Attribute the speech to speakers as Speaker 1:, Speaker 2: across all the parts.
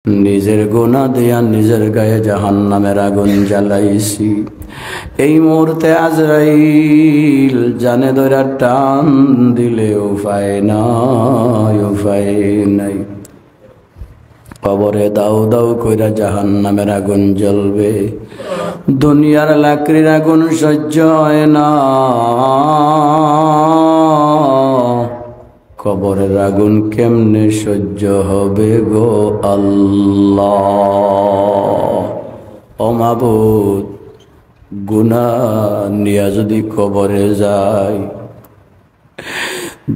Speaker 1: নিজের গুনাহ দিয়া নিজের গায়ে জাহান্নামের আগুন জ্বালাইছি। এই মুহূর্তে আজরাইল জানে ধরে টান দিলে উপায় নাই। কবরে দাউ দাউ কইরা জাহান্নামের আগুন জ্বলবে। দুনিয়ার লাকড়ির আগুন সহ্য হয় না, কবরের আগুন কেমনে সহ্য হবে গো আল্লাহ। ও মাবুদ, গুনাহ নিয়া যদি কবরে যায়,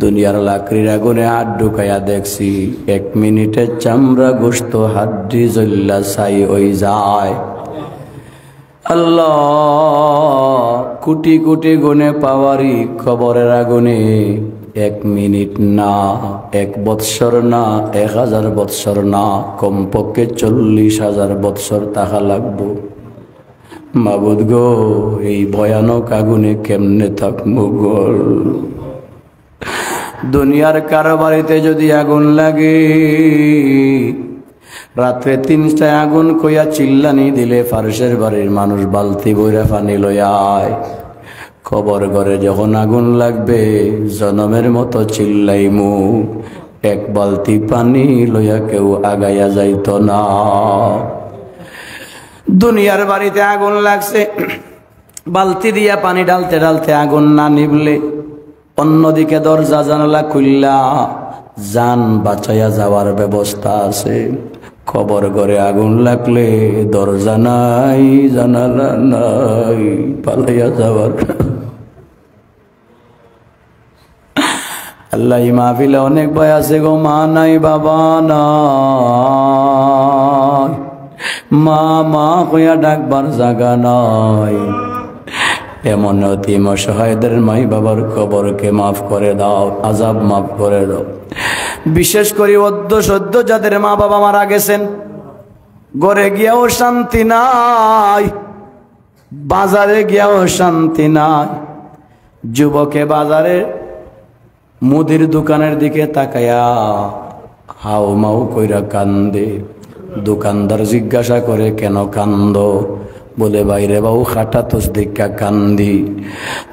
Speaker 1: দুনিয়ার লাকড়ির আগুনে হাত ঢুকাইয়া দেখছি 1 মিনিটে চামড়া গোশত হাড্ডি জ্বল্লা ছাই হয়ে যায়। আল্লাহ, কোটি কোটি গুণে পাওয়ারি কবরের আগুনে 1 মিনিট না, 1 বৎসর না, 1000 বৎসর না, কমপক্ষে 40,000 বৎসর থাকা লাগবো। মাবুদ গো, এই ভয়ানক আগুনে কেমনে থাকবো গো? দুনিয়ার কারো বাড়িতে যদি আগুন লাগে, রাত্রে 3টায় আগুন কইয়া চিল্লানি দিলে ফারশের বাড়ির মানুষ বালতি বইরা পানি লইয়া আয়। কবর ঘরে যখন আগুন লাগবে, জনমের মতো চিল্লাইমু, 1 বালতি পানি লইয়া কেউ আগাইয়া যাইত না। দুনিয়ার বাড়িতে আগুন লাগছে, বালতি দিয়া পানি ঢালতে ঢালতে আগুন না নিবলে, অন্যদিকে দরজা জানালা খুললা জান বাঁচাইয়া যাওয়ার ব্যবস্থা আছে। কবর ঘরে আগুন লাগলে দরজা নাই, জানালা নাই, পালাইয়া যাওয়ার। আল্লাহ, মাহফিলে অনেক ভয় আছে গো। মা নাই, বাবা নাই, মা মা কইয়া ডাকবার জায়গা নাই। এমন অতিম অসহায়দের মাই বাবার কবরকে মাফ করে দাও, আযাব মাফ করে দাও। বিশেষ করে সদ্য যাদের মা বাবা মারা গেছেন, ঘরে গিয়াও শান্তি নাই, বাজারে গিয়াও শান্তি নাই। যুবকে বাজারে মুদির দোকানের দিকে তাকায়া হাউ মাউ কইরা কান্দে। দোকানদার জিজ্ঞাসা করে, কেন কান্দ? বলে, বাইরে বাবু খাটা তোস দেখা কান্দি।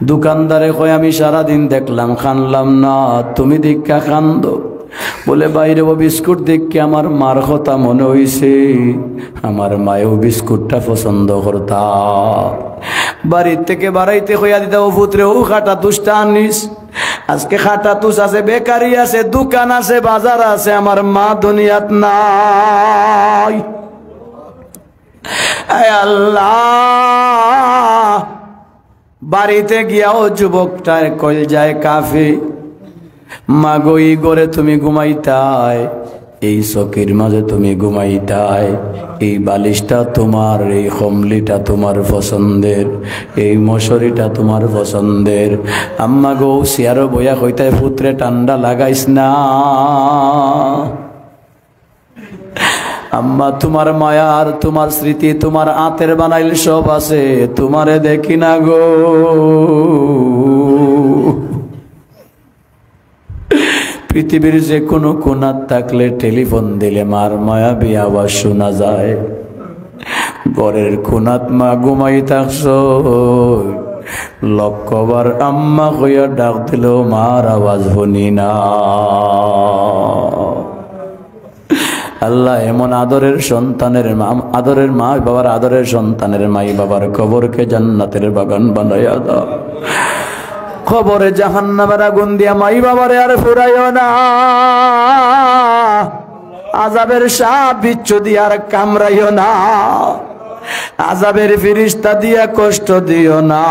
Speaker 1: দোকানদারে কয়, আমি সারাদিন দেখলাম খানলাম না, তুমি দেখা কান্দ? বলে, বাইরে বাবু বিস্কুট দেখে আমার মার কথা মনে হইছে, আমার মায়েও বিস্কুটটা পছন্দ করতা। বাড়ির থেকে বাড়াইতে কইয়া দিতা, ও পুত্রে ও খাটা তুষটা আনিস। আজকে খাটা তুষ আছে, বেকারি আছে, দোকান আছে, বাজার আছে, আমার মা দুনিয়াত নাই। আল্লাহ, বাড়িতে গিয়াও যুবকটার কলজায় কাফে। মাগো, এই ঘরে তুমি ঘুমাইতায়, এই চকির মাঝে তুমি ঘুমাইতায়, এই বালিশটা তোমার, এই কমলিটা তোমার পছন্দের, এই মশারিটা তোমার পছন্দের। আম্মা গো, চেয়ারও বইয়া কইতায়, পুত্রে ঠান্ডা লাগাইস না। আম্মা, তোমার মায়ার, তোমার স্মৃতি, তোমার আতের বানাইল সব আছে, তোমারে দেখি না গো। পৃথিবীর যে কোনো কোণাত থাকলে টেলিফোন দিলে মার মায়াবী আওয়াজ শোনা যায়। ঘরের কোণাত মা ঘুমাই থাকছ, লক্ষবার আম্মা কইয়া ডাক দিল, মার আওয়াজ শুনি না। আল্লাহ, এমন আদরের সন্তানের আদরের মা বাবার আদরের সন্তানের মাই বাবার কবরকে জান্নাতের বাগান বানাইয়া দাও। কবরে জাহান্নামের আগুন দিয়া মাই বাবারে আর ফুরাইও না। আযাবের সাপ বিচ্ছু দিয়া আর কামড়াইও না। আযাবের ফেরেশতা দিয়া কষ্ট দিও না।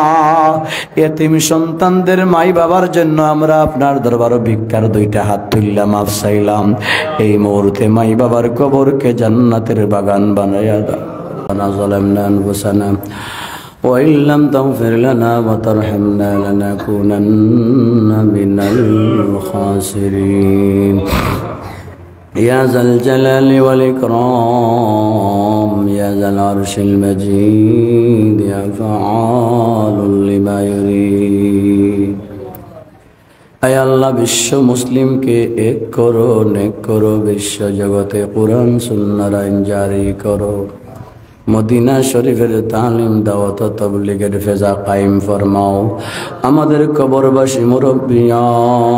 Speaker 1: এতিম সন্তানদের মাই বাবার জন্য আমরা আপনার দরবারে ভিক্ষার 2টা হাত তুললাম, মাফ চাইলাম। এই মুহূর্তে মাই বাবার কবরকে জান্নাতের বাগান বানাইয়া দাও। না যালামনা আনফুসানা ওয়া ইল্লাম তাগফির লানা ওয়া তারহামনা লানাকুনান্না মিনাল খাসিরিন। يا ذا الجلال والإكرام يا ذا العرش المجيد يا فعال لما يريد আয় আল্লাহ বিশ্ব মুসলিমকে এক করো, নেক করো, বিশ্ব জগতে কুরআন সুন্নাহর আইন জারি করো। মদিনা শরীফের তালিম দাওয়াত তাবলীগের ফেজা কায়েম ফরমাও। আমাদের কবরবাসী মুরব্বিয়ান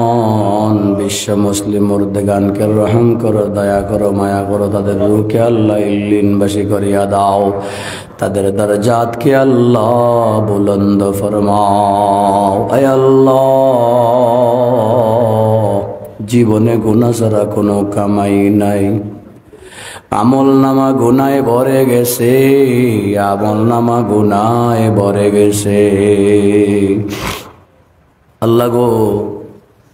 Speaker 1: বিশ্ব মুসলিম মুর্দেগানকে রহম করো, দয়া করো, মায়া করো। তাদের রূহকে আল্লাহ ইল্লিনবাসী করিয়া দাও। তাদের দরজাতকে আল্লাহ বুলন্দ ফরমাও। আয় আল্লাহ, জীবনে গুনাহ ছাড়া কোনো কামাই নাই। আমল নামা গুনায় ভরে গেছে, আমল নামা গুনায় ভরে গেছে। আল্লাহ গো,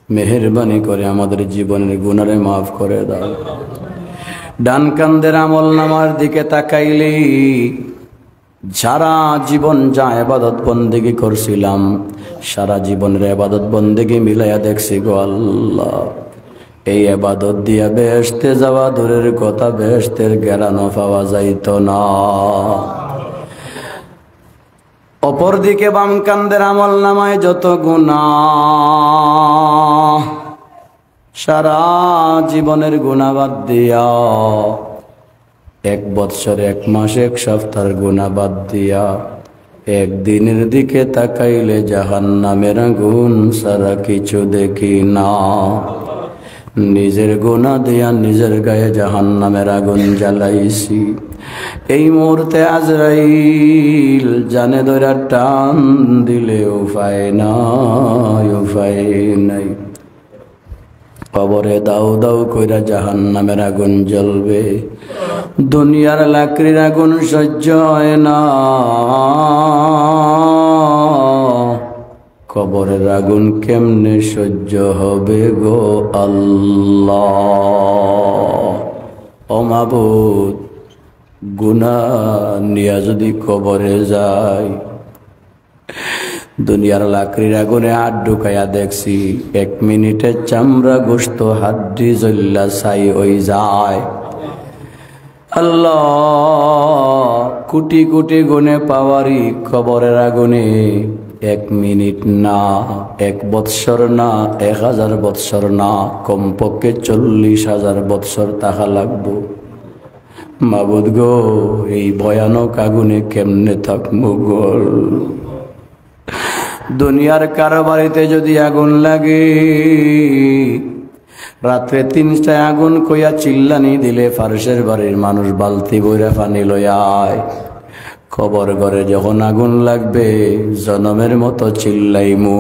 Speaker 1: মেহেরবানি করে আমাদের জীবনের গুনারে মাফ করে দাও। ডান কান্দের আমল নামার দিকে তাকাইলে সারা জীবন যা ইবাদত বন্দেগী করছিলাম, সারা জীবনের ইবাদত বন্দেগী মিলাইয়া দেখছি গো আল্লাহ, এই ইবাদত দিয়া বেহেশতে যাওয়া দূরের কথা, বেহেশতের ঘেরানো পাওয়া যাইত না। অপরদিকে বাম কান্দের আমল নামায় যত গুনাহ, সারা জীবনের গুনাহ বাদ দিয়া, 1 বৎসর 1 মাস 1 সপ্তাহের গুনাহ বাদ দিয়া একদিনের দিকে তাকাইলে জাহান্নামের আগুন সারা কিছু দেখি না। নিজের গুনাহ দিয়া নিজের গায়ে জাহান্নামের আগুন জ্বালাইছি। এই মুহূর্তে আজরাইল জানে ধরে টান দিলে উপায় নাই, উপায় নাই। কবরে দাও দাও কইরা জাহান্নামের আগুন জ্বলবে। দুনিয়ার লাকড়ির আগুন সহ্য হয় না, কবরের আগুন কেমনে সহ্য হবে গো আল্লাহ। ও মাবুদ, গুনাহ নিয়া যদি কবরে যায়, দুনিয়ার লাকড়ির আগুনে হাত ঢুকাইয়া দেখছি 1 মিনিটে চামড়া গোশত হাড্ডি জ্বল্লা ছাই হয়ে যায়। আল্লাহ, কোটি কোটি গুণে পাওয়ারি কবরের আগুনে 1 মিনিট না, 1 বৎসর না, 1000 বৎসর না, কমপক্ষে 40,000 বৎসর তাহা লাগবো। মাবুদ গো, এই ভয়ানক আগুনে কেমনে থাকবো গো? দুনিয়ার কারো বাড়িতে যদি আগুন লাগে, রাত্রে 3টায় আগুন কইয়া চিল্লানি দিলে ফারশের বাড়ির মানুষ বালতি বইরা পানি লইয়ায়। কবর ঘরে যখন আগুন লাগবে, জনমের মতো চিল্লাইমু,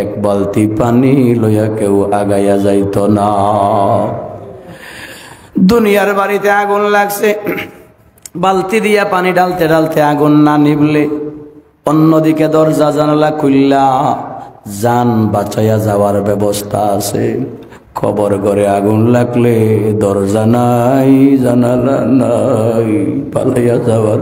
Speaker 1: 1 বালতি পানি লইয়া কেউ আগাইয়া যাইত না। দুনিয়ার বাড়িতে আগুন লাগছে, বালতি দিয়া পানি ঢালতে ঢালতে আগুন না নিবলে, অন্যদিকে দরজা জানালা খুললা জান বাঁচাইয়া যাওয়ার ব্যবস্থা আছে। কবর ঘরে আগুন লাগলে দরজা নাই, জানালা নাই, পালাইয়া যাওয়ার।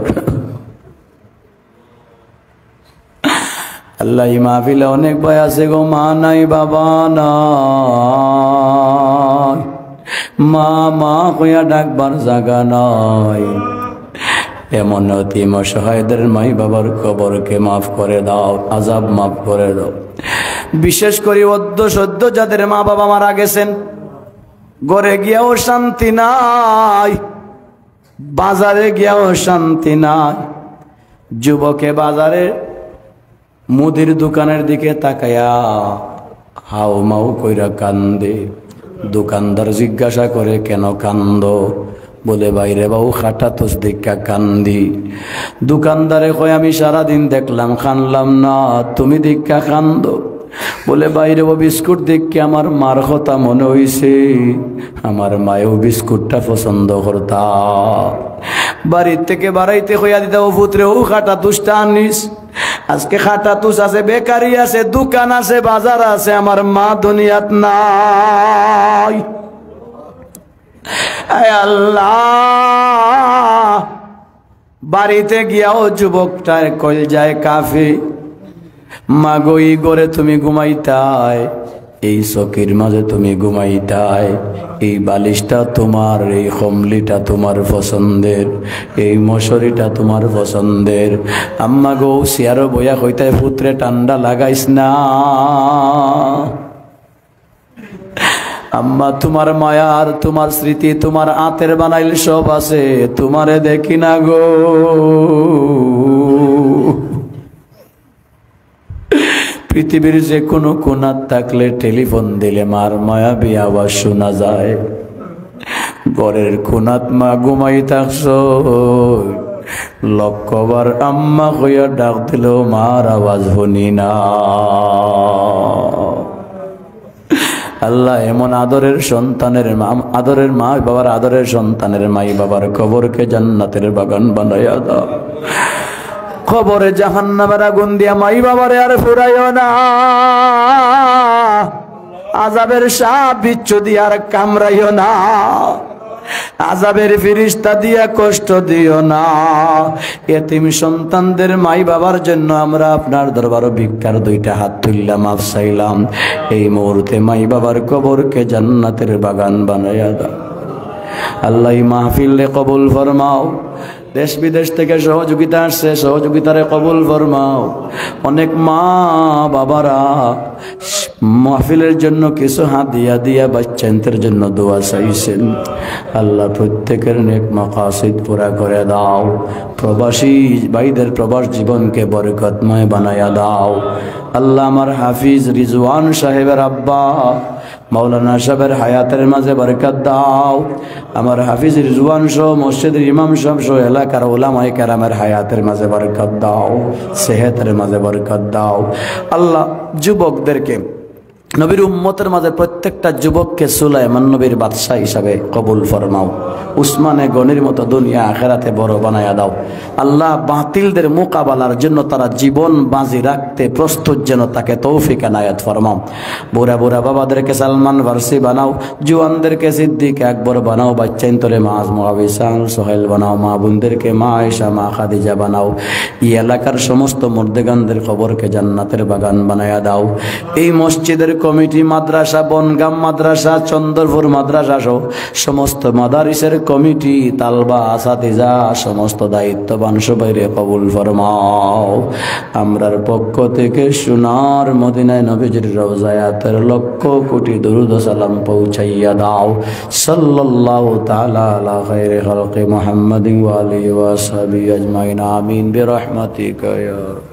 Speaker 1: আল্লাহ, মাহফিলে অনেক ভাই আছে গো, মা নাই, বাবা নাই, মা মা কইয়া ডাকবার জায়গা নাই। এমন অতিম অসহায়দের মাই বাবার কবরকে মাফ করে দাও, আযাব মাফ করে দাও। বিশেষ করে অদ্য সদ্য যাদের মা বাবা মারা গেছেন, ঘরে গিয়াও শান্তি নাই, বাজারে গিয়াও শান্তি নাই। যুবকে বাজারে মুদির দোকানের দিকে তাকায়া হাও মাও কইরা কান্দে। দোকানদার জিজ্ঞাসা করে, কেন কান্দ? বলে, বাইরে বাবু খাটা তোস দেখা কান্দি। দোকানদারে কয়, আমি সারাদিন দেখলাম খানলাম না, তুমি দেখা কান্দ। বলে, বাইরে ও বিস্কুট দেখে আমার মার কথা মনে হইছে, আমার মায়েও বিস্কুটটা পছন্দ করতা। বাড়ির থেকে বাড়াইতে কইয়া দিতা, ও পুত্রে ও খাটা তুষটা আনিস। আজকে খাটা তুষ আছে, বেকারি আছে, দোকান আছে, বাজার আছে, আমার মা দুনিয়াত নাই। আল্লাহ, বাড়িতে গিয়াও যুবকটার কলজায় কাফে, মাগো এই ঘরে তুমি ঘুমাইতাই, এই চকির মাঝে তুমি ঘুমাইতাই, এই বালিশটা তোমার, এই কমলিটা তোমার পছন্দের, এই মশারিটা তোমার পছন্দের। আম্মা গো, সিয়ারো বইয়া কইতায়, পুত্রে ঠান্ডা লাগাইস না। আম্মা তোমার মায়ার, তোমার স্মৃতি, তোমার আতের বানাইল সব আছে, তোমারে দেখি না গো। পৃথিবীর যে কোনো কোণাত থাকলে টেলিফোন দিলে মার মায়াবী আওয়াজ শোনা যায়। ঘরের কোণাত মা ঘুমাই থাকছ, লক্ষবার আম্মা কইয়া ডাক দিলেও মার আওয়াজ শুনি না। আল্লাহ এমন আদরের সন্তানের আদরের মা বাবার আদরের সন্তানের মাই বাবার কবরকে জান্নাতের বাগান বানাইয়া দাও। কবরে জাহান্নামের আগুন দিয়া মাই বাবারে আর ফুরাইও না। আযাবের সাপ বিচ্ছু দিয়া আর কামড়াইও না। আযাবের ফিরিস্তা দিয়া কষ্ট দিও না। এতিম সন্তানদের মাই বাবার জন্য আমরা আপনার দরবারে ভিক্ষার দুইটা হাত তুললা মাফ চাইলাম। এই মুহূর্তে মাই বাবার কবরকে জান্নাতের বাগান বানাইয়া দাও। আল্লাহ মাহফিলে কবুল ফরমাও। দেশ বিদেশ থেকে সহযোগিতা আসছে, সহযোগিতারে কবুল ফরমাও। অনেক মা বাবারা মাহফিলের জন্য কিছু হাদিয়া দিয়া বাচ্চাদের জন্য দোয়া চাইছেন। আল্লাহ প্রত্যেকের নেক মাকাসিদ পুরা করে দাও। প্রবাসী ভাইদের প্রবাস জীবনকে বরকতময় বানায়া দাও। আল্লাহ আমার হাফিজ রিজওয়ান সাহেবের আব্বা মাওলানা সাহেবের হায়াতের মাঝে বরকত দাও। আমার হাফিজ রিজওয়ান সহ মসজিদের ইমাম সাহেব সহ এলাকার উলামায়ে কেরামের হায়াতের মাঝে বরকত দাও, সেহতের মাঝে বরকত দাও। আল্লাহ যুবকদেরকে নবীর উম্মতের মাঝে প্রত্যেকটা যুবককে সুলাইমান নবীর বাদশাহ হিসাবে কবুল ফরমাও। উসমানে গনির মতো দুনিয়া আখিরাতে বড় বানায়া দাও। আল্লাহ বাতিলদের মোকাবেলার জন্য তারা জীবন বাজি রাখতে প্রস্তুত যেন তাকে তৌফিক এনায়েত ফরমাও। বুড়া বুড়া বাবাদেরকে সালমান ফারসি বানাও, জুয়ানদেরকে সিদ্দিক আকবর বানাও, বাচ্চাইন্তরে মা আজমা বিশাল সোহেল বানাও, মা বোনদেরকে মা আয়েশা মা খাদিজা বানাও। এই এলাকার সমস্ত মুর্দেগানদের খবরকে জান্নাতের বাগান বানায়া দাও। এই মসজিদের কমিটি, মাদ্রাসা, বনগাম মাদ্রাসা, চন্দ্রপুর মাদ্রাসা সহ সমস্ত মাদারিসের কমিটি, তালবা আসাতিজা সমস্ত দায়িত্ববান সবাইরে কবুল ফরমাও। আমরার পক্ষ থেকে সোনার মদিনায় নবীজির রওজায় 13 লক্ষ কোটি দরুদ ও সালাম পৌঁছাইয়া দাও। সাল্লাল্লাহু তাআলা আলা খায়রি খালকি মুহাম্মাদিন ওয়া আলিহি ওয়া সাহবিহি আজমাইন। আমিন বিরহমাতিকা ইয়া